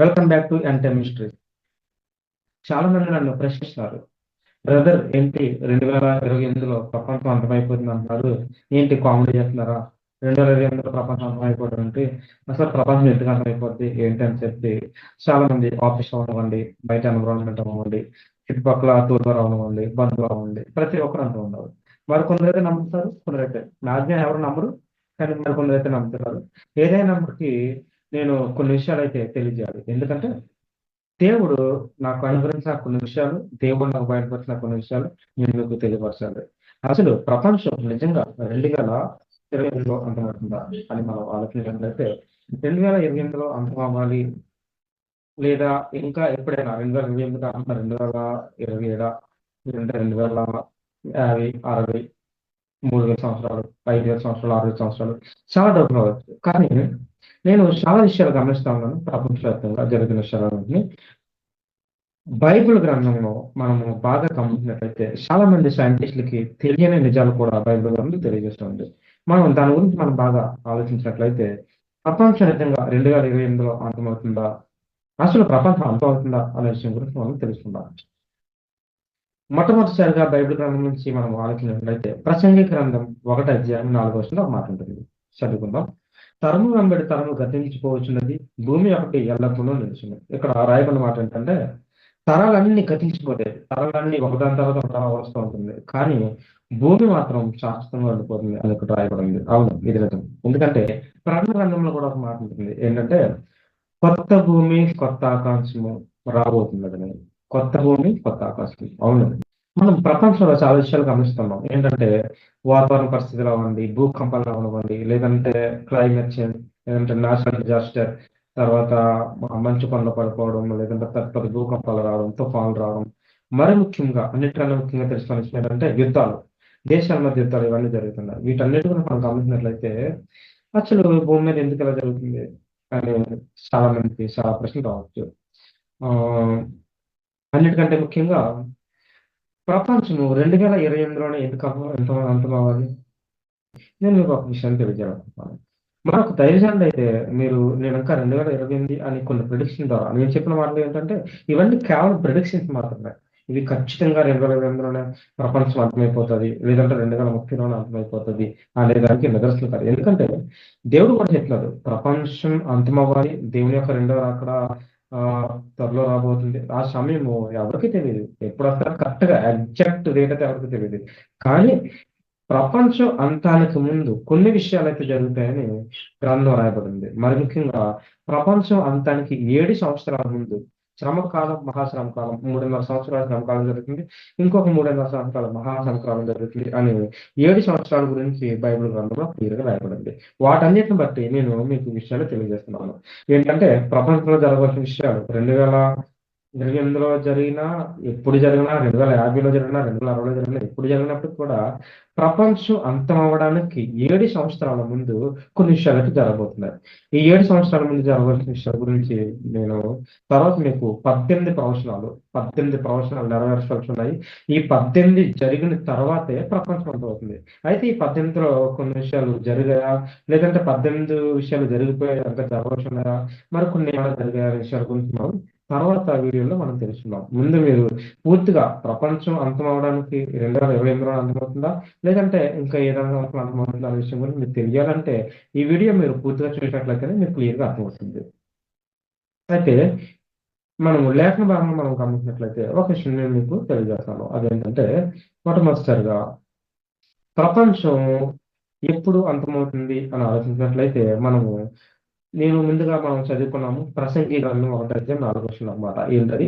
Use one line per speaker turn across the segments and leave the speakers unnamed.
Welcome back to ఎంటెమ్ mystery. చాలా మంది నన్ను ప్రశ్నిస్తారు, బ్రదర్ ఏంటి 2028లో ప్రపంచం అంతమైపోతుంది అంటున్నారు, ఏంటి కామెడీ చేస్తున్నారా? 2028లో ప్రపంచం అంతమైపోవడం ఏంటి, అసలు ప్రపంచం ఎందుకు అంతమైపోద్ది ఏంటి అని చెప్పి చాలా మంది ఆఫీస్ అవనివ్వండి, బయట ఎన్విరాన్మెంట్ అవ్వండి, చుట్టుపక్కల తూర్పు అవనివ్వండి, బంధువులు అవ్వండి, ప్రతి ఒక్కరు అంటూ ఉన్నారు. మరి కొందరైతే నమ్ముతారు, కొందరైతే మ్యాక్సిమం ఎవరు నమ్మరు, కానీ మరి కొందరైతే నమ్ముతున్నారు. ఏదైనప్పటికీ నేను కొన్ని విషయాలు అయితే తెలియజేయాలి. ఎందుకంటే దేవుడు నాకు అనుగ్రహించిన కొన్ని విషయాలు, దేవుడు నాకు బయటపరిచిన కొన్ని విషయాలు నేను మీకు తెలియపరచాలి. అసలు ప్రపంచం నిజంగా 2028లో అంతమవుతుందా అని మనం ఆలోచించినట్లయితే, 2028లో అంతమవ్వాలి, లేదా ఇంకా ఎప్పుడైనా 2028 కాకుండా 2027, 2050, 60, 3000 సంవత్సరాలు, 5000 సంవత్సరాలు, 6000 సంవత్సరాలు, చాలా డబ్బులు అవ్వచ్చు. కానీ నేను చాలా విషయాలు గమనిస్తా ఉన్నాను. ప్రపంచవ్యాప్తంగా జరిగిన విషయాలన్నింటినీ బైబిల్ గ్రంథంలో మనము బాగా గమనించినట్లయితే చాలా మంది సైంటిస్టులకి తెలియని నిజాలు కూడా బైబిల్ గ్రంథం తెలియజేస్తుంది. మనం దాని గురించి మనం బాగా ఆలోచించినట్లయితే, ప్రపంచం నిజంగా 2028లో అంతమవుతుందా, అసలు ప్రపంచం అంతమవుతుందా అనే విషయం గురించి మనం తెలుసుకుందాం. మొట్టమొదటిసారిగా బైబిల్ గ్రంథం నుంచి మనం ఆలోచించినట్లయితే ప్రసంగి గ్రంథం 1 అధ్యాయం 4 ఒక మాట ఉంటుంది. చదువుకుందాం. తరము వెంబడి తరము గతించిపోవచ్చున్నది, భూమి ఒకటి ఎల్లప్పుడూ నిలుచున్నది. ఇక్కడ రాయబడిన మాట ఏంటంటే, తరాలన్నీ గతించిపోతాయి, తరాలన్నీ ఒకదాని తర్వాత ఒక తరం వస్తూ ఉంటుంది, కానీ భూమి మాత్రం శాశ్వతంగా ఉండిపోతుంది అని ఇక్కడ రాయబడింది. అవును, ఇది నిజం. ఎందుకంటే ప్రకటన గ్రంథంలో కూడా ఒక మాట ఉంటుంది ఏంటంటే, కొత్త భూమి కొత్త ఆకాశము రాబోతున్నదని. కొత్త భూమి కొత్త ఆకాశం. అవును, మనం ప్రపంచంలో చాలా విషయాలు గమనిస్తున్నాం. ఏంటంటే వాతావరణ పరిస్థితులు అవ్వండి, భూకంపాలు అవ్వండి, లేదంటే క్లైమేట్ చేంజ్, లేదంటే నేషనల్ డిజాస్టర్, తర్వాత మంచు కొండలు పడిపోవడం, లేదంటే పెద్ద పెద్ద భూకంపాలు రావడం, తుఫాన్లు రావడం, మరి ముఖ్యంగా అన్నిటికన్నా ముఖ్యంగా తెలుసుకున్న విషయం ఏంటంటే యుద్ధాలు, దేశాల మధ్య యుద్ధాలు ఇవన్నీ జరుగుతున్నాయి. వీటన్నిటి కూడా మనం గమనించినట్లయితే అసలు భూమి మీద ఎందుకు ఇలా జరుగుతుంది అని చాలా మందికి చాలా ప్రశ్నలు రావచ్చు. ఆ అన్నిటికంటే ముఖ్యంగా ప్రపంచము 2028లోనే ఎందుకు అంతమవ్వాలి? నేను మీకు ఒక విషయాన్ని తెలియజేయాలనుకుంటున్నాను. మనకు ధైర్యంగా అయితే నేను ఇంకా 2028 అని కొన్ని ప్రిడిక్షన్ ద్వారా నేను చెప్పిన మాటలు ఏంటంటే, ఇవన్నీ కేవలం ప్రిడిక్షన్స్ మాత్రమే. ఇవి ఖచ్చితంగా 2028లోనే ప్రపంచం అంతమైపోతుంది, లేదంటే 2030లోనే అంతమైపోతుంది అనే దానికి నిదర్శనం కాదు. ఎందుకంటే దేవుడు కూడా చెప్తున్నాడు, ప్రపంచం అంతమవ్వాలి, దేవుని యొక్క రెండో రాకడ ఆ త్వరలో రాబోతుంది. ఆ సమయము ఎవరికి తెలియదు, ఎప్పుడు వస్తారో కరెక్ట్ గా ఎగ్జాక్ట్ డేట్ అయితే ఎవరికి తెలియదు. కానీ ప్రపంచం అంతానికి ముందు కొన్ని విషయాలైతే జరుగుతాయని గ్రంథం రాయబడింది. మరి ముఖ్యంగా ప్రపంచం అంతానికి 7 సంవత్సరాల ముందు శ్రమ కాలం, మహాశ్రమ కాలం, 3.5 సంవత్సరాల శ్రమ కాలం జరుగుతుంది, ఇంకొక 3.5 సంవత్సరాల మహాశ్రమ జరుగుతుంది అని 7 సంవత్సరాల గురించి బైబిల్ గ్రంథంలో క్లియర్గా రాయబడింది. వాటన్నిటిని బట్టి నేను మీకు విషయాలు తెలియజేస్తున్నాను. ఏంటంటే ప్రపంచంలో జరగవలసిన విషయాలు 2028లో జరిగినా, ఎప్పుడు జరిగినా, 2050లో జరిగినా, 2060లో జరిగినా, ఎప్పుడు జరిగినప్పుడు కూడా ప్రపంచం అంతం అవ్వడానికి 7 సంవత్సరాల ముందు కొన్ని విషయాలు అయితే జరగబోతున్నాయి. ఈ 7 సంవత్సరాల ముందు జరగవలసిన విషయాల గురించి నేను తర్వాత మీకు 18 ప్రవచనాలు నెరవేర్చాల్సి ఉన్నాయి. ఈ 18 జరిగిన తర్వాతే ప్రపంచం అంతం అవుతుంది. అయితే ఈ 18లో కొన్ని విషయాలు జరిగాయా, లేదంటే 18 విషయాలు జరిగిపోయాయి ఇంకా జరగవలసి ఉన్నాయా, మరి కొన్ని ఏమైనా జరిగాయా అనే విషయాల గురించి మనం తర్వాత వీడియోలో మనం తెలుసుకుందాం. ముందు మీరు పూర్తిగా ప్రపంచం అంతం అవడానికి 2028లో అంతమవుతుందా, లేదంటే ఇంకా ఏదైనా సంవత్సరం అర్థమవుతుంది అనే విషయం గురించి మీకు తెలియాలంటే ఈ వీడియో మీరు పూర్తిగా చూసినట్లయితేనే మీకు క్లియర్గా అర్థమవుతుంది. అయితే మనము లేఖన భాగంలో మనం గమనించినట్లయితే ఒక విషయం నేను మీకు తెలియజేస్తాను. అదేంటంటే మొట్టమొదటిసారిగా ప్రపంచం ఎప్పుడు అంతమవుతుంది అని ఆలోచించినట్లయితే నేను ముందుగా మనం చదువుకున్నాము ప్రసంగి గ్రంథం 1 అధ్యాయం 4 అన్నమాట. ఏంటది?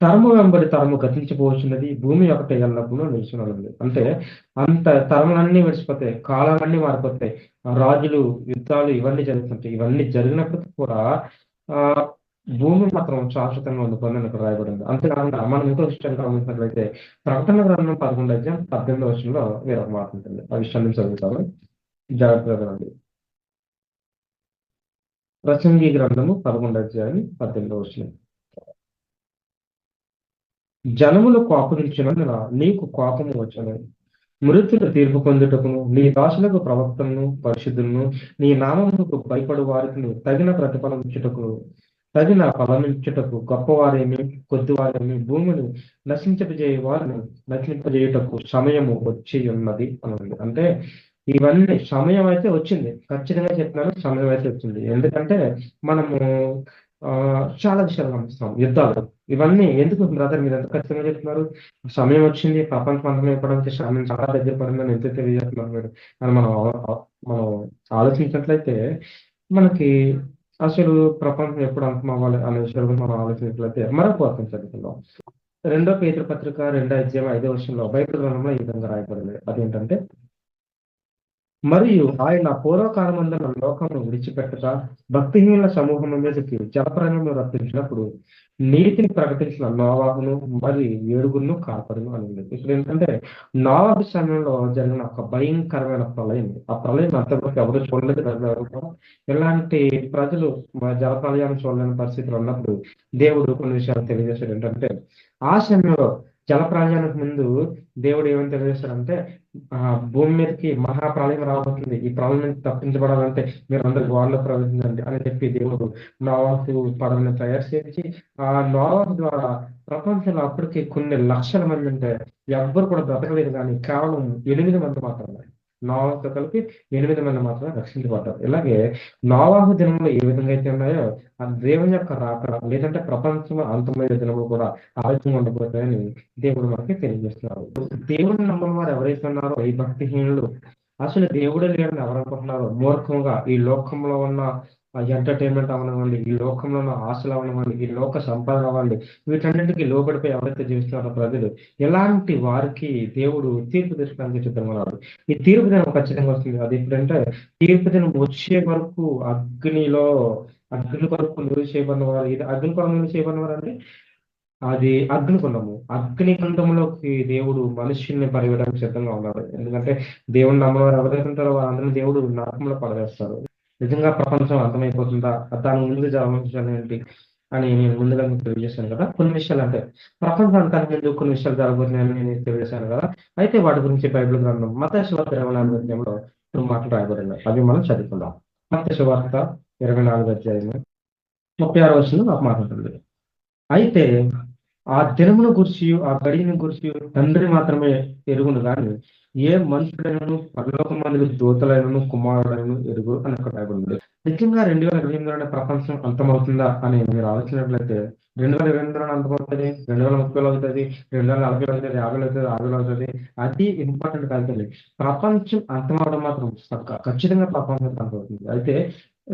తరము వెంబడి తరము గతించిపోవచ్చున్నది, భూమి ఒకటి ఎల్లప్పుడూ నిలిచినది. అంటే అంత తరములన్నీ విడిచిపోతాయి, కాలాలన్నీ మారిపోతాయి, రాజులు, యుద్ధాలు ఇవన్నీ జరుగుతుంటాయి. ఇవన్నీ జరిగినప్పటికీ కూడా ఆ భూమి మాత్రం శాశ్వతంగా ఉండిపోయిందని ఇక్కడ రాయబడింది. అంతేకాకుండా మనం ఇంకో విషయాన్ని గమనించినట్లయితే ప్రకటన గ్రంథం 11 అధ్యాయం 18 వేరొక మాట ఉంటుంది. ఆ విషయాన్ని చదువుతాను, జాగ్రత్తగా వినండి. ప్రసంగి గ్రంథము 11 అధ్యాయం 18. జనములు కోపగించినందున నీకు కోపము వచ్చును, మృతులు తీర్పు పొందుటకును, నీ దాసులకు ప్రవక్తలను పరిశుద్ధులను, నీ నామమునకు భయపడు వారికి తగిన ప్రతిఫలం ఇచ్చుటకు తగిన ఫలమిచ్చుటకు గొప్పవారేమి కొద్దివారేమి భూమిని నశించజేయ వారిని నశింపజేయుటకు సమయము వచ్చి ఉన్నది అని ఉంది. అంటే ఇవన్నీ సమయం అయితే వచ్చింది, ఖచ్చితంగా చెప్తున్నాను, సమయం అయితే వచ్చింది. ఎందుకంటే మనము చాలా విషయాలు గమనిస్తాం. యుద్ధాలు ఇవన్నీ ఎందుకు బ్రదర్ మీరు ఎంత ఖచ్చితంగా చెప్తున్నారు? సమయం వచ్చింది, ప్రపంచం అంతమైపోవడానికి సమయం చాలా దగ్గర పడిందని ఎంత తెలియజేస్తున్నారు మీరు అని మనం ఆలోచించినట్లయితే మనకి అసలు ప్రపంచం ఎప్పుడు అంతం అవ్వాలి అనే విషయాలు మనం ఆలోచించినట్లయితే మరొక వాక్యం చదువుకుందాం. 2 పేతురు పత్రిక 2వ అధ్యాయం 5వ వచనంలో బైబిల్ గ్రంథంలో ఈ విధంగా రాయబడింది. అదేంటంటే, మరియు ఆయన పూర్వకాలమందున లోకమును విడిచిపెట్టగా భక్తిహీనుల సమూహం మీదకి జలప్రలయమును రప్పించినప్పుడు నీతిని ప్రకటించిన నోవాహును మరి 7గురును కాపాడును అని ఉంది. ఇప్పుడు ఏంటంటే నోవాహు సమయంలో జరిగిన ఒక భయంకరమైన ప్రళయం. ఆ ప్రళయం అంతవరకు ఎవరు చూడలేదు, ఎవరు కూడా. ఇలాంటి ప్రజలు జలప్రలయాన్ని చూడలేని పరిస్థితులు ఉన్నప్పుడు దేవుడు కొన్ని విషయాలు తెలియజేశాడు. ఏంటంటే ఆ సమయంలో జలప్రలయానికి ముందు దేవుడు ఏమని తెలియజేశాడంటే భూమి మీదకి మహాప్రళయం రాబోతుంది, ఈ ప్రళయం నుంచి తప్పించబడాలంటే మీరు అందరు గోడలో ప్రవేశించండి అని చెప్పి దేవుడు నోవాహు పడవని తయారు చేసి ఆ నోవాహు ద్వారా ప్రపంచంలో అప్పటికి కొన్ని లక్షల మంది ఉంటే ఎవ్వరు కూడా బ్రతకలేదు, కానీ కేవలం 8 మంది మాత్రమే, నోవాహుతో కలిపి 8 మంది మాత్రమే రక్షించబడ్డారు. ఇలాగే నోవాహు దినంలో ఏ విధంగా అయితే ఉన్నాయో ఆ దేవుని యొక్క రాకడ లేదంటే ప్రపంచం అంతమైన దినములు కూడా ఆరోగ్యంగా ఉండబోతాయని దేవుడు మనకి తెలియజేస్తున్నారు. దేవుని నమ్మని వారు ఎవరైతే ఉన్నారో ఈ భక్తిహీనులు, అసలు దేవుడే లేడని ఎవరు అనుకుంటున్నారో మూర్ఖంగా ఈ లోకంలో ఉన్న ఎంటర్టైన్మెంట్ అవనివ్వండి, ఈ లోకంలో ఉన్న ఆశలు అవనివ్వండి, ఈ లోక సంపాదన అవ్వండి, వీటన్నింటికి లోబడిపోయి ఎవరైతే జీవిస్తున్నారో ప్రజలు, ఇలాంటి వారికి దేవుడు తీర్పు తీర్చడానికి సిద్ధంగా ఉన్నాడు. ఈ తీర్పు దినం ఖచ్చితంగా వస్తుంది. అది ఎప్పుడంటే తీర్పు దినం వచ్చే వరకు అగ్ని కొరకు నిలువ చేయబడిన వారు, ఇది అగ్ని కొరకు నిలువ చేయబడిన వారు అంటే అది అగ్నిగుండము. అగ్నిగుండంలోకి దేవుడు మనుషుల్ని పరివేయడానికి సిద్ధంగా ఉన్నాడు. ఎందుకంటే దేవుని నమ్మని వారు ఎవరైతే ఉంటారో వారందరినీ దేవుడు నరకంలో పడవేస్తారు. నిజంగా ప్రపంచం అంతమైపోతుందా, దాని ముందు జరగాల్సిన ఏంటి అని నేను ముందుగా మీకు తెలియజేశాను కదా. కొన్ని విషయాలు అంటే ప్రపంచం అంతానికి ముందు కొన్ని విషయాలు జరగబోతున్నాయని నేను తెలియజేశాను కదా. అయితే వాటి గురించి బైబిల్ గ్రంథం మత్తయి సువార్త 24వ అధ్యాయంలో కొన్ని మాటలు రాయబడినాయి. అవి మనం చదువుకుందాం. మత్తయి సువార్త 24వ అధ్యాయం 36వ వచనం ఒక మాట ఉంటుంది. అయితే ఆ దినమును గురించి ఆ గడియను గురించి తండ్రి మాత్రమే ఎరుగును కానీ ఏ మనుషుడైనను పరలోకమందు దూతలైనను కుమారుడైనను ఎరుగు అని అక్కడ రాయబడింది. నిజంగా 2028 ప్రపంచం అంతమవుతుందా అని మీరు ఆలోచించినట్లయితే 2028 అంతమవుతుంది, 2030 అవుతుంది, 2040 అవుతుంది, 50 అవుతుంది, 60 అవుతుంది. అది ఇంపార్టెంట్ కాదు. ప్రపంచం అంతమవడం మాత్రం ఖచ్చితంగా ప్రపంచం అంతమవుతుంది. అయితే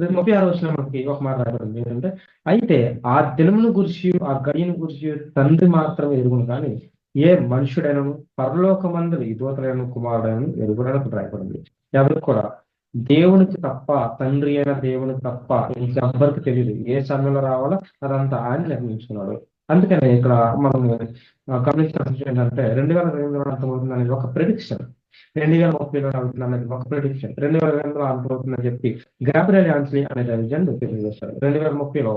36వ వచనం మనకి ఒక మాట రాయబడింది. ఏంటంటే అయితే ఆ దినమును గురించి ఆ గడియను గురించి తండ్రి మాత్రమే ఎరుగును కానీ ఏ మనుషుడైనను పరలోకమందు ఈ దూతలైన కుమారుడైన ఎరుగునని రాయబడింది. ఎవరికి కూడా దేవునికి తప్ప, తండ్రి అయిన దేవునికి తప్ప ఇంకెవ్వరికి తెలియదు. ఏ సమయంలో రావాలో అదంతా ఆయన నిర్ణయించుకున్నాడు. అందుకనే ఇక్కడ మనం గమనించిన విషయం ఏంటంటే 2028 అంతమవుతుంది అనేది ఒక ప్రెడిక్షన్, 2030 అవుతుంది అనేది ఒక ప్రెడిక్షన్, 2020 అంతమవుతుందని చెప్పి గాబ్రియల్ యాంట్లీ అనే దైవజన్ తెలియజేశారు. 2030లో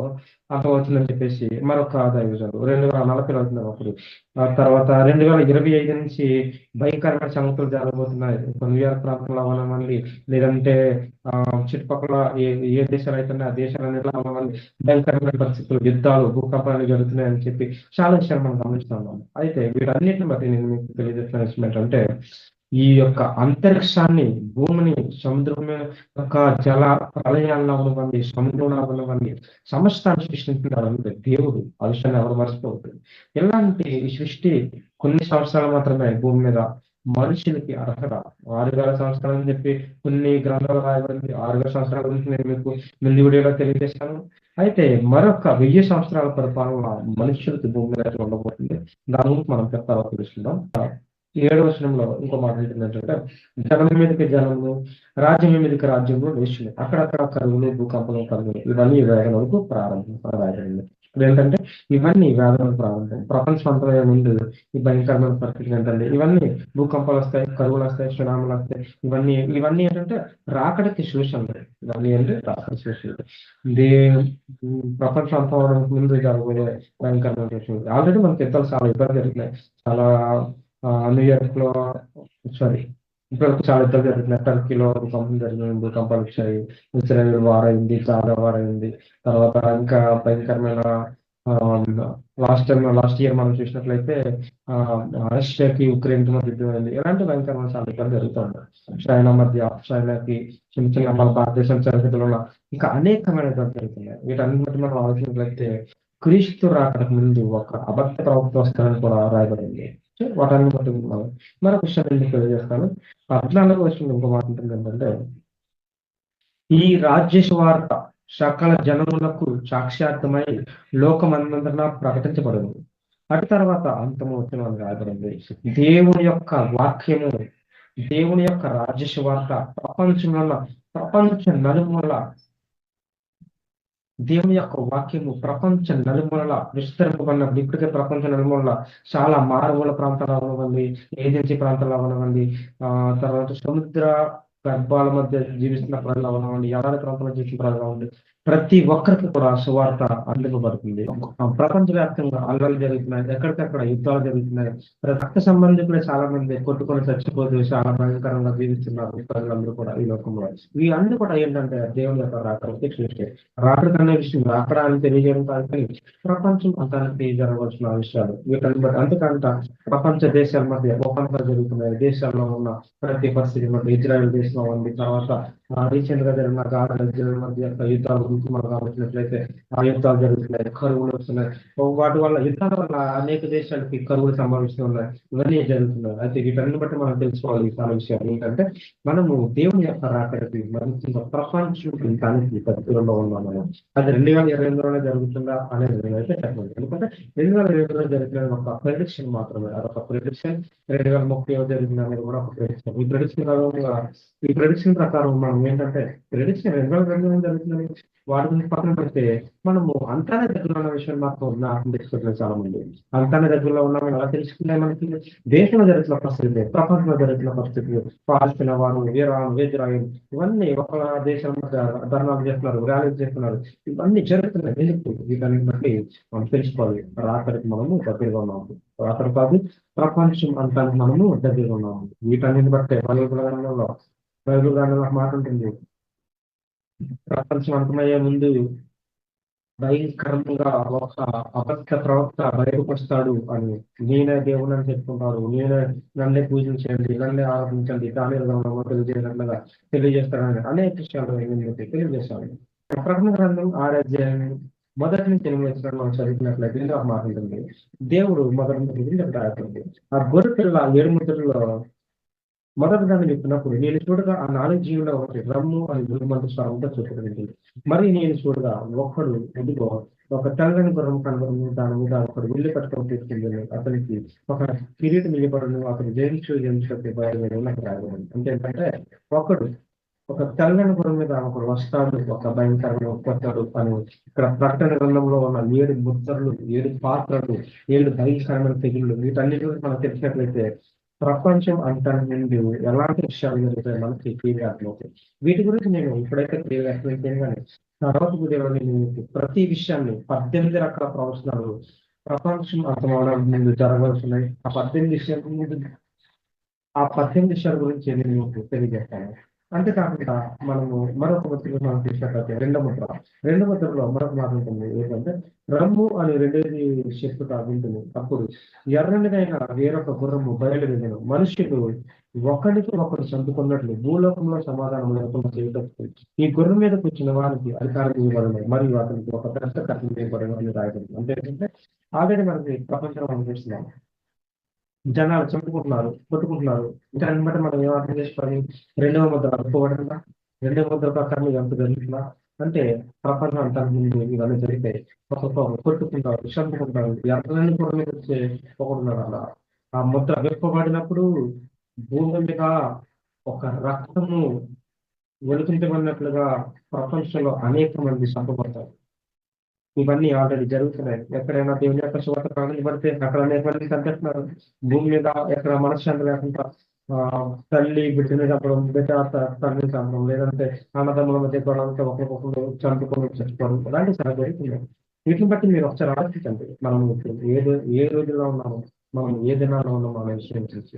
అంతమవుతుందని చెప్పేసి మరొక దైవజన్ 2040 అవుతుంది అప్పుడు. ఆ తర్వాత 2025 నుంచి భయంకరమైన సంగతులు జరగబోతున్నాయి. న్యూయార్క్ ప్రాంతంలో అవనమండి, లేదంటే చుట్టుపక్కల ఏ దేశాలు అయితే ఆ దేశాలన్నింటిలో అవనమండి భయంకరమైన పరిస్థితులు, యుద్ధాలు, భూకంపాలు జరుగుతున్నాయని చెప్పి చాలా విషయాలు మనం గమనిస్తున్నాం. అయితే వీటన్నిటిని బట్టి నేను మీకు తెలియజేస్తున్న విషయం ఏంటంటే ఈ యొక్క అంతరిక్షాన్ని, భూమిని, సముద్రం యొక్క జల ప్రళయాలను అవనివ్వండి, సముద్రంలో అవనివ్వండి, సమస్తాన్ని సృష్టించిన దేవుడు. ఆ విషయాన్ని ఎవరు మర్చిపోతుంది. ఇలాంటి సృష్టి కొన్ని సంవత్సరాలు మాత్రమే భూమి మీద మనుషులకి అర్హత. 6000 సంవత్సరాలు అని చెప్పి కొన్ని గ్రంథాలు రాయబడింది. 6000 సంవత్సరాల గురించి నేను మీకు ముందు వీడియోలో తెలియజేశాను. అయితే మరొక 1000 సంవత్సరాల పరిపాలన మనుషులకి భూమి మీద ఉండబోతుంది. దాని గురించి మనం తర్వాత తెలుసుకుందాం. 7వ వచనంలో ఇంకో మాట ఏంటంటే జనం మీదకి జనము, రాజ్యం మీదకి రాజ్యము వేస్తుంది. అక్కడక్కడ కరువులు, భూకంపలు, కరువులు, ఇవన్నీ వేదనలకు ప్రారంభం రాయబడింది. ఏంటంటే ఇవన్నీ వేదనలకు ప్రారంభం. ప్రపంచం అంతమైన ముందు ఈ భయంకరమైన పరిస్థితులు ఏంటంటే ఇవన్నీ భూకంపాలు వస్తాయి, కరువులు వస్తాయి, సునాములు వస్తాయి. ఇవన్నీ ఏంటంటే రాకడికి సూచనలు. ఇవన్నీ అంటే రాకడి సూచనలు. ప్రపంచం అంతా ముందు జరగబోయే భయంకరమైన సూచనలు. ఆల్రెడీ మనకి యుద్ధాలు చాలా ఇబ్బంది జరుగుతున్నాయి. చాలా న్యూయార్క్ లో ఇప్పటివరకు చాలా యుద్ధాలు జరుగుతున్నాయి. టర్కీలో భూకంపం జరిగింది, భూకంపాలు వచ్చాయి. ఇజ్రాయెల్ వార్ అయింది, చాలా వార్ అయింది. తర్వాత ఇంకా భయంకరమైన లాస్ట్ ఇయర్ మనం చూసినట్లయితే ఆ, రష్యాకి ఉక్రెయిన్కి మధ్య యుద్ధం అయింది. ఇలాంటి భయంకరమైన చాలా యుద్ధాలు జరుగుతూ ఉన్నాయి. చైనాకి చిన్న చిన్న మన భారతదేశం సరిహద్దులో ఉన్న ఇంకా అనేకమైన యుద్ధాలు జరుగుతున్నాయి. వీటన్నిటి బట్టి మనం ఆలోచించినట్లయితే క్రీస్తు రాకడకు ముందు ఒక అబద్ధ ప్రవక్త వస్తారని కూడా రాయబడింది. సో వాటన్ని బట్టి మనం మరొక విషయాన్ని మీకు తెలియజేస్తాను. 14వ వచనంలో ఇంకో మాట ఉంటుంది ఏంటంటే, ఈ రాజ్య సువార్త సకల జనములకు సాక్ష్యార్థమై లోకమందంతటా ప్రకటించబడింది. అటు తర్వాత అంతము వచ్చిన రాయబడింది. దేవుని యొక్క వాక్యము, దేవుని యొక్క రాజ్య సువార్త ప్రపంచ నలుమూల దేవుని యొక్క వాక్యము ప్రపంచ నలుమూలల విస్తరింపబడినప్పుడు ఇప్పటికే ప్రపంచ నలుమూలల చాలా మారుమూల ప్రాంతాలు అవనివ్వండి, ఏజెన్సీ ప్రాంతాలు అవనివ్వండి, తర్వాత సముద్ర గర్భాల మధ్య జీవిస్తున్న ప్రజలు అవనివ్వండి, ఎడారి ప్రాంతంలో జీవిస్తున్న ప్రజలు అవ్వండి, ప్రతి ఒక్కరికి కూడా సువార్త అందింపబడుతుంది. ప్రపంచవ్యాప్తంగా అల్లలు జరుగుతున్నాయి, ఎక్కడికక్కడ యుద్ధాలు జరుగుతున్నాయి. రక్త సంబంధికులు చాలా మంది కొట్టుకొని చచ్చిపోతూ చాలా భయంకరంగా జీవిస్తున్నారు ప్రజలందరూ కూడా ఈ లోకంలో. ఇవి అన్ని కూడా ఏంటంటే దేవుని యొక్క రాకడకి చూస్తే రాకడ అనే విషయం రాకడ అని తెలియజేయడం కాదు, కానీ ప్రపంచం అంతానికి జరగవలసిన విషయాలు వీటన్ని బట్టి. అంతేకాక ప్రపంచ దేశాల మధ్య ఒప్పందాలు జరుగుతున్నాయి. దేశాల్లో ఉన్న ప్రతి పరిస్థితి మధ్య ఇజ్రాయెల్ దేశంలో ఉంది. తర్వాత రీసెంట్ గా జరిగిన గాజా ఇజ్రాయెల్ మధ్య యొక్క యుద్ధాల గురించి మనం గమనించినట్లయితే ఆ యుద్ధాలు జరుగుతున్నాయి, కరువులు వస్తున్నాయి. వాటి వల్ల యుద్ధాల వల్ల అనేక దేశాలకి కరువులు సంభవిస్తున్నాయి. ఇవన్నీ జరుగుతున్నాయి. అయితే వీటన్ని బట్టి మనం తెలుసుకోవాలి ఈ చాలా విషయాలు ఏంటంటే, మనము దేవుని యొక్క రాకడికి మరింత ప్రపంచం దానికి పరిస్థితుల్లో ఉన్నాం మనం. అది 2022లోనే జరుగుతుందా అనేది నేనైతే చెప్పలేదు. ఎందుకంటే 2022లో జరిగిన ఒక ప్రెడిక్షన్ మాత్రమే, అదొక ప్రెడిక్షన్. 2030 జరిగింది అనేది కూడా ఒక ప్రెడిక్షన్. ఈ ప్రెడిక్షన్ ప్రకారం మనం ఏంటంటే, ప్రెడిక్షన్ 2022 జరుగుతుంది వాటి గురించి పక్కన పెడితే మనము అంతానే దగ్గరలో ఉన్న విషయం మాత్రం నాకు తెలుసుకుంటున్నారు చాలా మంది. అంతానే దగ్గరలో ఉన్నామని ఎలా తెలుసుకుంటే మనకి దేశంలో జరుగుతున్న పరిస్థితులు, ప్రపంచంలో జరుగుతున్న పరిస్థితులు, పాల్చిన వారు, ఇరాన్, ఇజ్రాయిల్ ఇవన్నీ ఒక దేశం ధర్నాలు చేస్తున్నారు, ర్యాలీలు చేస్తున్నారు. ఇవన్నీ జరుగుతున్నాయి. ఎందుకు? వీటన్నిటి బట్టి మనం తెలుసుకోవాలి రాత్రికి మనము దగ్గరగా ఉన్నాము. రాత్రి కాదు, ప్రపంచం అంతానికి మనము దగ్గరగా ఉన్నాము. వీటన్నిటిని బట్టే బైబిల్ గ్రంథంలో ఒక మాట ఉంటుంది, ప్రపంచం అంతమయ్యే ముందు భయంకరంగా ఒక అబద్ధ ప్రవక్త బయటకు వస్తాడు అని, నేనే దేవుడు అని చెప్పుకుంటాడు, నేనే నన్నే పూజించండి, నన్నే ఆరాధించండి, దాని తెలియజేసినట్లుగా తెలియజేస్తాడని అనేక విషయాలు తెలియజేస్తాడు. ప్రకటన గ్రంథం 6వ అధ్యాయం మొదటి నుంచి 8వ వచనం మనం చదువుకున్నట్లయితే ఇందులో ఒక మాట ఉంటుంది. దేవుడు మొదటి నుంచి రాయబడింది. ఆ గొర్రె పిల్ల 7 ముద్రలో మొదటి దాన్ని చెప్పినప్పుడు నేను చూడగా ఆ 4 జీవుల ఒకటి రమ్ము అని గురుమంత స్వరంతో చెప్పబడింది. మరి నేను చూడగా ఒక్కడు ఎదుగో ఒక తెల్లని గుర్రం కనబడును, దాని మీద ఒకడు విల్లు పట్టుకొని తీసుకుంది, అతనికి ఒక కిరీటం ఇవ్వబడును, అతను జయించు బయలుదేరి నాకు రాయబడింది. అంటే ఏంటంటే ఒకడు ఒక తెల్లని గుర్రం మీద ఒకడు వస్తాడు, ఒక భయంకరమైన కొత్తడు అని ఇక్కడ ప్రకటన గ్రంథంలో ఉన్న 7 ముద్రలు, 7 పాత్రలు, 7 భయంకరమైన తెగుళ్ళు వీటన్నిటి గురించి మనకు తెలిసినట్లయితే ప్రపంచం అంతా నుండి ఎలాంటి విషయాలు జరుగుతాయి మనకి క్లియర్గా అర్థమవుతాయి. వీటి గురించి నేను ఇప్పుడైతే క్లియర్గా ఎక్స్ప్లెయిన్ చేయను, కానీ తర్వాత వీడియోలో నేను ప్రతి విషయాన్ని 18 రకాల ప్రవచనాలు ప్రపంచం అర్థమవడానికి ముందు జరగవలసినాయి. ఆ 18 విషయాల గురించి నేను మీకు తెలియజేస్తాను. అంతేకాకుండా మనము మరొక ముద్ర మనం చూసినట్లయితే రెండో ముద్రలో మరొక మాట ఉంటుంది ఏంటంటే, రమ్ము అని రెండేది చెప్పుతా వింటుంది. అప్పుడు ఎర్రనిదైన వేరొక గుర్రము బయలుదేరను, మనుషులు ఒకరికి ఒకరు చంపుకున్నట్లు భూలోకంలో సమాధానం లేకుండా చేయటప్పుడు ఈ గుర్రం మీద కూర్చున్న వారికి అధికారం ఇవ్వబడను, మరియు అతనికి ఒక పెద్ద కఠిన ఇవ్వబడను అని రాయబడింది. అంటే ఏంటంటే ఆల్రెడీ మనకి ప్రపంచంలో మనం చూస్తున్నాం, జనాలు చంపుకుంటున్నారు, కొట్టుకుంటున్నారు. దాన్ని బట్టి మనం ఏం అర్థం చేసుకోవాలి? రెండవ ముద్ర అనుకోబడుతుందా? రెండవ ముద్ర ప్రకారం ఇది ఎంత జరుగుతుందా అంటే ప్రపంచం అంతా ముందు ఇవన్నీ జరిగితే ఒక్కొక్క కొట్టుకుంటారు, చంపుకుంటారు. ఎర్రని కూడా మీద వచ్చే ఒకడున్నాడు అలా. ఆ ముద్ర విప్పబడినప్పుడు భూమి మీద ఒక రక్తము వెలుగుంటబడినట్లుగా ప్రపంచంలో అనేక మంది చంపబడతారు. ఇవన్నీ ఆల్రెడీ జరుగుతున్నాయి. ఎక్కడైనా దేవుని యొక్క సువార్త ప్రారంభించబడితే అక్కడ అనేక మంది చంపేస్తున్నారు. భూమి మీద ఎక్కడ మనశ్శాంతి లేకుండా తల్లి బిడ్డని చంపడం, బిడ్డ తల్లిని చంపడం, లేదంటే అన్నదమ్ముల మధ్య గొడవలతో ఒకరికొకరు చంపుకొని చచ్చిపోవడం, ఇలాంటి చాలా జరుగుతున్నాయి. వీటిని బట్టి మీరు ఒకసారి ఆలోచించండి, మనం ఇప్పుడు ఏ రోజుల్లో ఉన్నాము, మనం ఏ దినాల్లో ఉన్నాము అనే విషయం తెలిసి.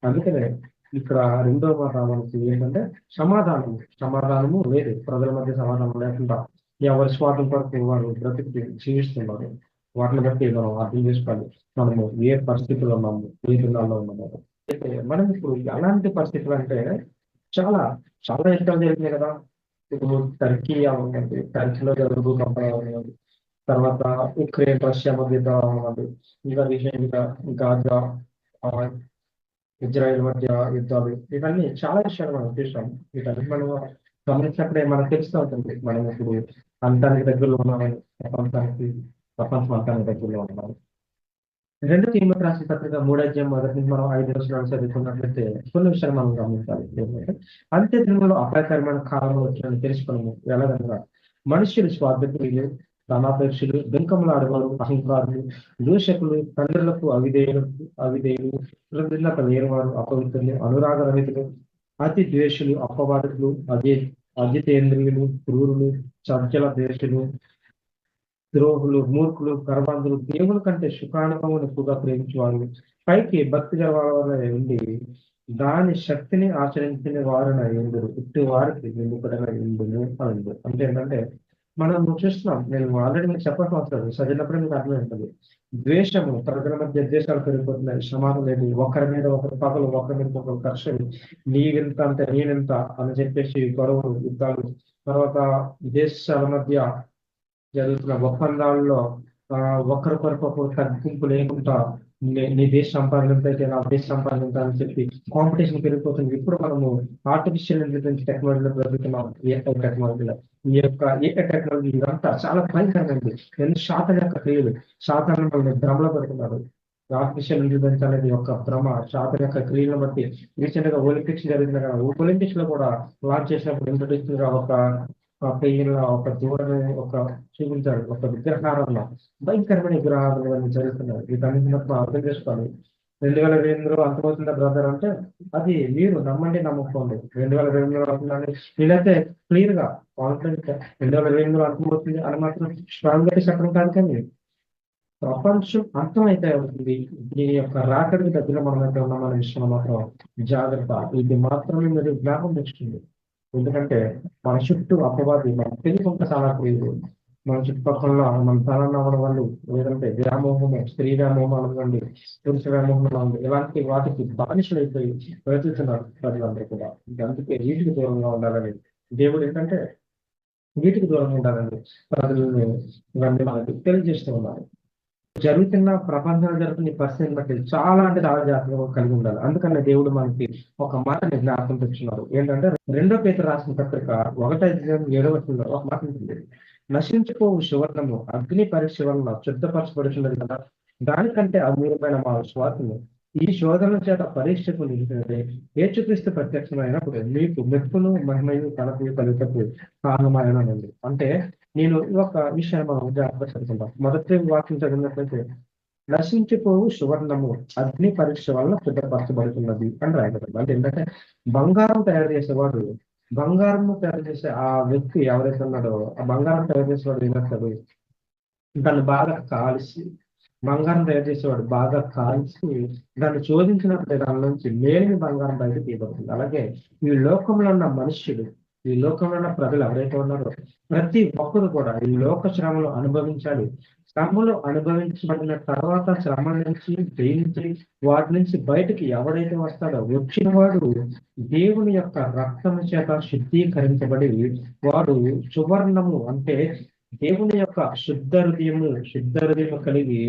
అందుకనే ఇక్కడ రెండో మాట మనకి ఏంటంటే సమాధానము లేదు. ప్రజల మధ్య సమాధానం లేకుండా ఎవరి స్వార్థం కొరకు వారు బ్రతికి జీవిస్తున్నారు. వాటిని బట్టి మనం అర్థం చేసుకోవాలి మనము ఏ పరిస్థితుల్లో ఉన్నాము, ఏ దినాల్లో ఉన్నాము. అయితే మనం ఇప్పుడు ఎలాంటి పరిస్థితులు అంటే చాలా చాలా యుద్ధాలు జరిగినాయి కదా. ఇప్పుడు టర్కీ అవనివ్వండి, టర్కీలో జరుగు భూకంపాలు అవనివ్వండి, తర్వాత ఉక్రెయిన్ రష్యా మధ్య యుద్ధం అవనివ్వండి, ఇంకా రీసెంట్గా గాజా, ఆ, ఇజ్రాయెల్ మధ్య యుద్ధాలు, ఇవన్నీ చాలా విషయాలు మనం చూసాం. వీటన్ని మనం గమనించినప్పుడే మనకు తెలుస్తూ ఉంటుంది మనం ఇప్పుడు అంతానికి దగ్గరలో ఉన్నామని, ప్రపంచం అంతానికి దగ్గరలో ఉన్నామని. రెండు తీర్మానం రాసిన పత్రిక 3వ అధ్యాయం మొదటి నుంచి మనం 5 వచనాలు చదువుకున్నట్లయితే కొన్ని విషయాలు మనం గమనించాలి. ఏంటంటే అంత్య దినములో అపాయకరమైన కాలంలో వచ్చిందని తెలుసుకున్నాము. ఎలాగనగా మనుష్యులు స్వార్థప్రియులు, ధనాపేక్షులు, బెంకములాడేవారు, అహంకారులు, దూషకులు, తండ్రులకు అవిధేయులు, కృతజ్ఞత లేనివారు, అపవిత్రులు, అనురాగరహితులు, అతి ద్వేషులు, అపవాదులు, అజితేంద్రియులు, క్రూరులు, చర్చల ద్వేషులు, ద్రోహులు, మూర్ఖులు, గర్వంతులు, దేవుని కంటే సుఖానుభవం ఎక్కువగా ప్రేమించేవారు, పైకి భక్తి గల వాళ్ళ వల్ల ఉండి దాని శక్తిని ఆచరించిన వారిన ఎందురు ఇట్టి వారికి నిండుపడిన ఎందును అని. అంటే ఏంటంటే మనం చూస్తున్నాం. నేను ఆల్రెడీ మీకు చెప్పాల్సిన అవసరం లేదు, చదివినప్పుడే మీకు అర్థమవుతుంది. ద్వేషము, ప్రజల మధ్య ద్వేషాలు పెరిగిపోతున్నాయి, సమానం లేదు, ఒకరి మీద ఒకరు పగలు, ఒకరి మీద ఒకరు కర్షలు, నీవింత అంటే నేనెంత అని చెప్పేసి గొడవలు, యుద్ధాలు, తర్వాత దేశాల మధ్య జరుగుతున్న ఒప్పందాల్లో ఒకరికొకరు తగ్గింపు లేకుండా నీ దేశ సంపాదన ఎంత అయితే నా దేశ సంపాదన ఎంత అని చెప్పి కాంపిటీషన్ పెరిగిపోతుంది. ఇప్పుడు మనము ఆర్టిఫిషియల్ ఇంటెలిజెన్స్ టెక్నాలజీలో జరుగుతున్నాం. ఏఐ టెక్నాలజీలో ఈ యొక్క ఏఐ టెక్నాలజీ ఇదంతా చాలా భయంకరమైనది. ఎన్ని శాతం యొక్క క్రియలు సాధారణ మనల్ని భ్రమలో పెడుతున్నారు. ఆర్టిఫిషియల్ ఇంటెలిజెన్స్ అనేది ఒక భ్రమ, శాతం యొక్క క్రియలను బట్టి రీసెంట్ గా ఒలింపిక్స్ జరిగింది కదా. ఒలింపిక్స్ లో కూడా లాంచ్ చేసినప్పుడు ఇంట్రొడ్యూస్ ఒక పెయిన్ ఒక దూడని ఒక చూపించాడు, ఒక విగ్రహారంలో భయంకరమైన విగ్రహాలు జరుగుతున్నాయి. వీటన్నింటినప్పుడు అర్థం చేసుకోవాలి. 2028లో అంతమవుతుందా బ్రదర్ అంటే అది మీరు నమ్మండి నమ్మకపోండి. 2028లో అవుతుందని నేనైతే క్లియర్ గా కాన్ఫిడెంట్ 2028లో అంతమవుతుంది అని మాత్రం స్ట్రాంగ్ గా చెప్పడం కాదు. కానీ ప్రపంచం అంతమైతే అవుతుంది, దీని యొక్క రాకడికి దగ్గర మనమైతే ఉన్నామనే విషయంలో మాత్రం జాగ్రత్త. ఇది మాత్రమే మీరు జ్ఞాపకం తెచ్చుకుంది. ఎందుకంటే మన చుట్టూ అపవాది మన తెలియకుండా చాలా క్రియలు, మన చుట్టుపక్కల మన తలన అవ్వడం వల్ల, లేదంటే వ్యామోహము, స్త్రీ వ్యామోహం అనుకోండి, పురుష వ్యామోహం అనుకోండి, ఇలాంటి వాటికి బానిసలు అయిపోయి ప్రయత్నిస్తున్నారు ప్రజలందరూ కూడా. అందుకే వీటికి దూరంగా ఉండాలని దేవుడు ఏంటంటే వీటికి దూరంగా ఉండాలని ప్రజలను ఇవన్నీ మనకి తెలియజేస్తూ ఉన్నారు. జరుగుతున్న ప్రపంచంలో జరుగుతున్న ఈ పరిస్థితిని బట్టి చాలా అంటే చాలా జాగ్రత్తగా కలిగి ఉండాలి. అందుకనే దేవుడు మనకి ఒక మాటని జ్ఞాపకం తెచ్చున్నారు. ఏంటంటే 2 పేతురు రాసిన పత్రిక 1:7 ఒక మాట ఉంటుంది. నశించిపోవు సువర్ణము అగ్ని పరీక్ష వలన శుద్ధపరచబడుతున్నది కదా, దానికంటే అమూల్యమైన మా స్వార్థము ఈ శోధన చేత పరీక్షకు నిలిచినదే యేసుక్రీస్తు ప్రత్యక్షమైనప్పుడు మీకు మెప్పును మహిమయు తనకు కలుగుటకు కారణమైనది. అంటే నేను ఒక విషయాన్ని మనం జాగ్రత్త చదువుకుంటాం. మొదటి వాక్యం చదివినట్లయితే నశించిపోవు సువర్ణము అగ్ని పరీక్ష వల్ల శుద్ధపరచబడుతున్నది అని రాయబడింది. అంటే ఏంటంటే బంగారం తయారు చేసేవాడు, బంగారం తయారు చేసే ఆ వ్యక్తి ఎవరైతే ఉన్నాడో ఆ బంగారం తయారు చేసేవాడు ఏమంటాడు, దాన్ని బాగా కాల్చి, బంగారం తయారు చేసేవాడు బాగా కాల్చి దాన్ని శోధించినప్పుడు దాని నుంచి లేని బంగారం బయట తీయబడుతుంది. అలాగే ఈ లోకంలో ఉన్న మనుష్యులు, ఈ లోకంలో ఉన్న ప్రజలు ఎవరైతే ఉన్నారో ప్రతి ఒక్కరు కూడా ఈ లోక శ్రమలు అనుభవించాలి. శ్రమలు అనుభవించబడిన తర్వాత శ్రమ నుంచి జయించి వాటి నుంచి బయటకి ఎవడైతే వస్తాడో వచ్చిన వాడు దేవుని యొక్క రక్తము చేత శుద్ధీకరించబడి వాడు సువర్ణము అంటే దేవుని యొక్క శుద్ధ హృదయము కలిగి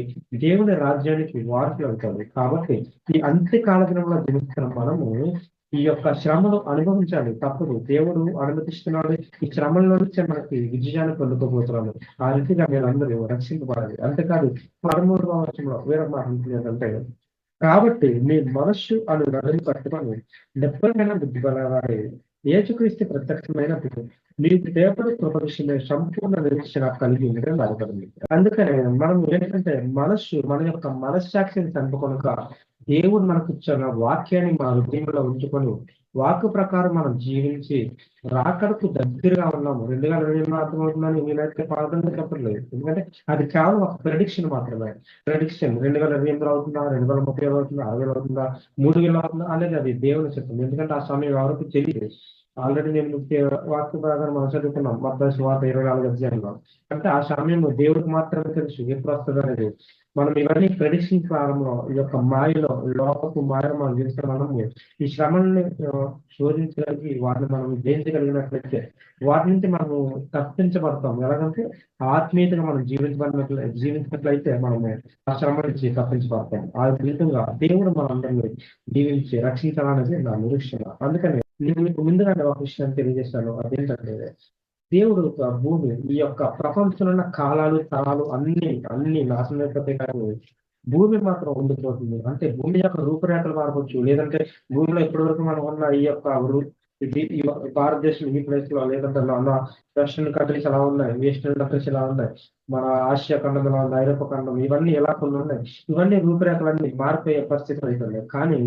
దేవుని రాజ్యానికి వారసులు అవుతాడు. కాబట్టి ఈ అంత్యకాల దినంలో జరుగుతున్న మనము ఈ యొక్క శ్రమను అనుభవించాలి, తప్పదు. దేవుడు అనుమతిస్తున్నాడు. ఈ శ్రమల నుంచే మనకి విజయాన్ని పొందుకోబోతున్నాడు. ఆ రీతిగా మీరందరూ రక్షింపబడాలి. అంతేకాదు 13వ వచనంలో వేరే మాట ఏంటంటే కాబట్టి మీ మనస్సు అను రథం పట్టుకొని దెబ్బలైన బుద్ధి గలవారే యేసుక్రీస్తు ప్రత్యక్షమైనప్పుడు మీకు దేవుడు కృప విషయమే సంపూర్ణ నిరీక్షణ కలిగి ఉండడం బాధపడింది. అందుకనే మనం ఏంటంటే మన యొక్క మనస్సాక్షిని చంపుకొనక దేవుడు మనకు ఇచ్చిన వాక్యాన్ని మా హృదయంలో ఉంచుకొని వాక్కు ప్రకారం మనం జీవించి రాకడకు దగ్గరగా ఉన్నాము. 2020లో అర్థమవుతుందని నేనైతే పాల్గొని చెప్పట్లేదు. ఎందుకంటే అది కేవలం ఒక ప్రెడిక్షన్ మాత్రమే. ప్రెడిక్షన్ 2028లో అవుతుందా? 2030లో అవుతుందా? 60లో అవుతుందా? 3000లో అవుతుందా? అనేది అది దేవుని చిత్తం. ఎందుకంటే ఆ సమయం ఎవరికీ తెలీదు. ఆల్రెడీ నేను వాక్య ప్రకారం మనం చదువుకున్నాం. మత్తయి సువార్త 24 అధ్యాయంలో. అంటే ఆ సమయంలో దేవుడికి మాత్రమే తెలుసు ఎప్పుడొస్తదనేది. మనం ఇవన్నీ ప్రెడిక్షన్ కాలంలో ఈ యొక్క మాయలో, లోకపు మాయలో మనం జీవిస్తున్న మనము ఈ శ్రమల్ని శోధించగలిగి వాటిని మనం జయించగలిగినట్లయితే వాటి నుంచి మనము తప్పించబడతాం. ఎలాగంటే ఆత్మీయతగా మనం జీవించినట్లయితే మనము ఆ శ్రమ నుంచి తప్పించబడతాం. ఆ విధంగా దేవుడు మనందరినీ దీవించి రక్షించాలనేది నా నిరీక్షణ. అందుకని నేను మీకు ముందుగానే ఒక విషయాన్ని తెలియజేశాను. అదేంటంటే దేవుడు ఒక భూమి ఈ యొక్క ప్రపంచంలో ఉన్న కాలాలు, తరాలు అన్ని నాశనం అయిపోతాయి కానీ భూమి మాత్రం ఉండిపోతుంది. అంటే భూమి యొక్క రూపురేఖలు మారవచ్చు. లేదంటే భూమిలో ఇప్పటివరకు మనం ఉన్న ఈ యొక్క ఈ భారతదేశం ఈ ప్లేస్‌లో లేదంటే వెస్టర్న్ కంట్రీస్ ఎలా ఉన్నాయి. ఈస్టర్న్ కంట్రీస్ ఎలా ఉన్నాయి. మన ఆసియా ఖండం ఎలా ఉంది. ఐరోపా ఖండం ఇవన్నీ ఎలా కొన్ని ఉన్నాయి. ఇవన్నీ రూపురేఖలన్నీ మారిపోయే పరిస్థితులు అయితున్నాయి. కానీ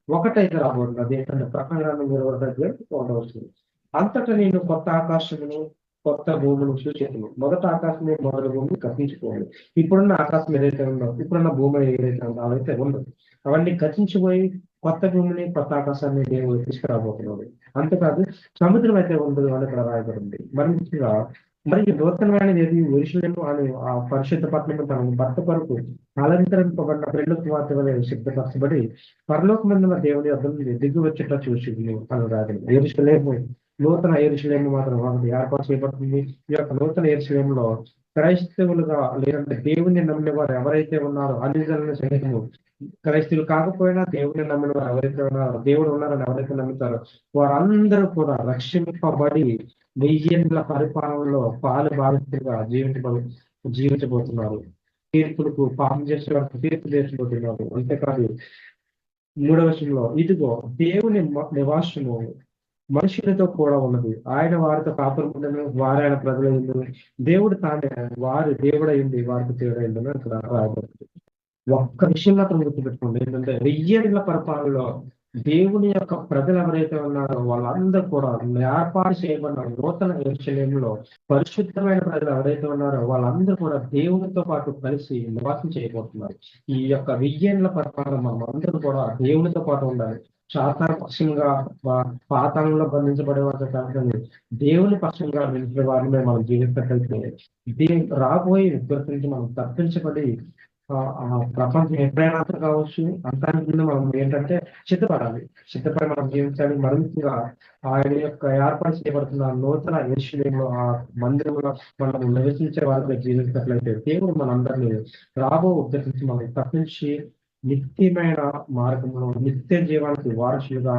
ఒకటైతే రాబోతుంది. అదేంటంటే ప్రకటన గ్రంథం 21 ఒకటొస్తుంది. అంతటా నేను కొత్త ఆకాశమును, కొత్త భూమిని చూచెదను. మొదట ఆకాశము, మొదటి భూమి గతించిపోవాలి. ఇప్పుడున్న ఆకాశం ఏదైతే ఉందో, ఇప్పుడున్న భూమి ఏదైతే ఉందో అవైతే ఉండవు. అవన్నీ గతించిపోయి కొత్త భూమిని, కొత్త ఆకాశాన్ని దేవుడు తీసుకురాబోతున్నాడు. అంతేకాదు సముద్రం అయితే ఉండదు అని ఇక్కడ రాయబడింది. మరి ముఖ్యంగా మరి నూతనమైనది ఏది యెరూషలేము అనే ఆ పరిశుద్ధ పట్టణము తన భర్త కొరకు అలంకరింపబడిన పెండ్లి కుమార్తె వలె సిద్ధపరచబడి పరలోకమందున్న దేవుని యొద్ద నుండి దిగి వచ్చుట చూసింది అని రాయబడింది. యెరూషలేము నూతన యెరూషలేము మాత్రం ఒకటి ఏర్పాటు చేయబడుతుంది. ఈ యొక్క నూతన యెరూషలేములో క్రైస్తవులుగా లేదంటే దేవుని నమ్మిన వారు ఎవరైతే ఉన్నారో అన్ని జనుల సహితము క్రైస్తవులు కాకపోయినా దేవుని నమ్మిన వారు ఎవరైతే ఉన్నారో దేవుడు ఉన్నారని ఎవరైతే నమ్ముతారో వారందరూ కూడా రక్షింపబడి వెయ్యేండ్ల పరిపాలనలో పాలు బాధితులుగా జీవించబోతున్నారు. తీర్పులకు పాపం చేసే వారికి తీర్పు తీర్చబోతున్నారు. అంతేకాదు మూడవ వచనంలో ఇదిగో దేవుని నివాసము మనుషులతో కూడా ఉన్నది. ఆయన వారితో కాపురముండెను, వారు ఆయన ప్రజలయుండును. దేవుడు తానే వారి దేవుడయింది, వారికి దేవుడయిందని అక్కడ రాయబడింది. ఒక్క విషయం మాత్రం గుర్తుపెట్టుకోండి. ఏంటంటే వెయ్యేళ్ల పరిపాలనలో దేవుని యొక్క ప్రజలు ఎవరైతే ఉన్నారో వాళ్ళందరూ కూడా ఏర్పాటు చేయబడిన నూతన యెరూషలేములో పరిశుద్ధమైన ప్రజలు ఎవరైతే ఉన్నారో వాళ్ళందరూ కూడా దేవునితో పాటు కలిసి నివాసం చేయబోతున్నారు. ఈ యొక్క వెయ్యేళ్ల పరిపాలన మనం అందరూ కూడా దేవునితో పాటు ఉండాలి. సాతాను పక్షంగా పాతాళంలో బంధించబడే వారి కాకుండా దేవుని పక్షంగా నిలిచిన వారిని మనం జీవించినట్లయితే రాబోయే ఉగ్రత నుంచి మనం తప్పించబడి ప్రపంచం ఎప్పుడైనా అంతం కావచ్చు. అంతానికి ముందు మనం ఏంటంటే సిద్ధపడాలి. సిద్ధపడి మనం జీవించాలి. మరింతగా ఆయన యొక్క ఏర్పాటు చేయబడుతున్న నూతన యెరూషలేములో ఆ మందిరంలో మనం నివసించే వారిగా జీవించినట్లయితే దేవుడు మనందరినీ రాబో ఉగ్రత నుంచి మనం తప్పించి నిత్యమైన మార్గంలో నిత్య జీవానికి వారసులుగా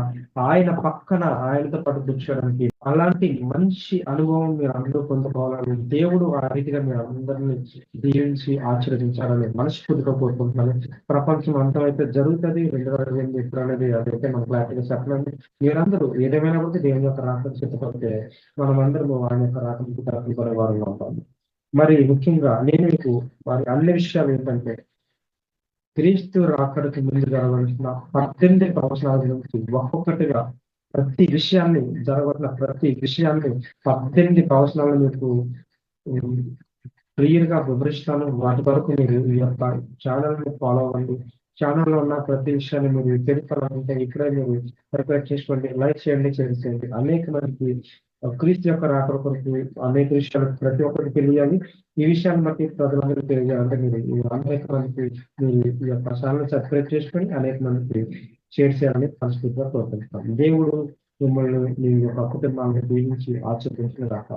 ఆయన పక్కన ఆయనతో పాటు కూర్చోడానికి అలాంటి మంచి అనుభవం మీరు అందరూ పొందుకోవాలని దేవుడు ఆ రీతిగా మీరు అందరినీ దీవించి ఆశీర్వదించాలని మనస్ఫూర్తిగా కోరుకుంటున్నాను. ప్రపంచం అంతమైతే జరుగుతుంది 2028 ఎప్పుడు అనేది అదైతే మనం క్లారిటీగా చెప్పలేదు. మీరందరూ ఏదేమైనప్పటికీ దేవుని యొక్క రాకడ సిద్ధపడితే మనం అందరము ఆయన యొక్క రాకడికి తరపుపడే వారు ఉంటాము. మరి ముఖ్యంగా నేను మీకు వారి అన్ని విషయాలు ఏంటంటే క్రీస్తు రాకడకి ముందు జరగవలసిన 18 సంవత్సరాల నుంచి ఒక్కొక్కటిగా ప్రతి విషయాన్ని 18 సంవత్సరాలు మీకు క్లియర్ గా వివరిస్తాను. వాటి వరకు మీరు ఈ యొక్క ఛానల్ ని ఫాలో అవ్వండి. ఛానల్లో ఉన్న ప్రతి విషయాన్ని మీరు తెలుసుకోవాలంటే ఇప్పుడే మీరు ప్రిపేర్ చేసుకోండి, లైక్ చేయండి, షేర్ చేయండి. అనేక మందికి క్రీస్తు యొక్క రాకడ కొరకు అనేక విషయాలు ప్రతి ఒక్కరికి తెలియాలి. ఈ విషయాన్ని బట్టి ప్రజలందరికీ తెలియాలంటే మీరు అనేక మందికి మీరు ఈ యొక్క ఛానల్ సబ్స్క్రైబ్ చేసుకొని అనేక మందికి షేర్ చేయాలని మనస్ఫూర్తిగా కోరుకుంటున్నాం. దేవుడు మిమ్మల్ని మీ యొక్క కుటుంబాన్ని దీవించి ఆశీర్వదించిన రాక.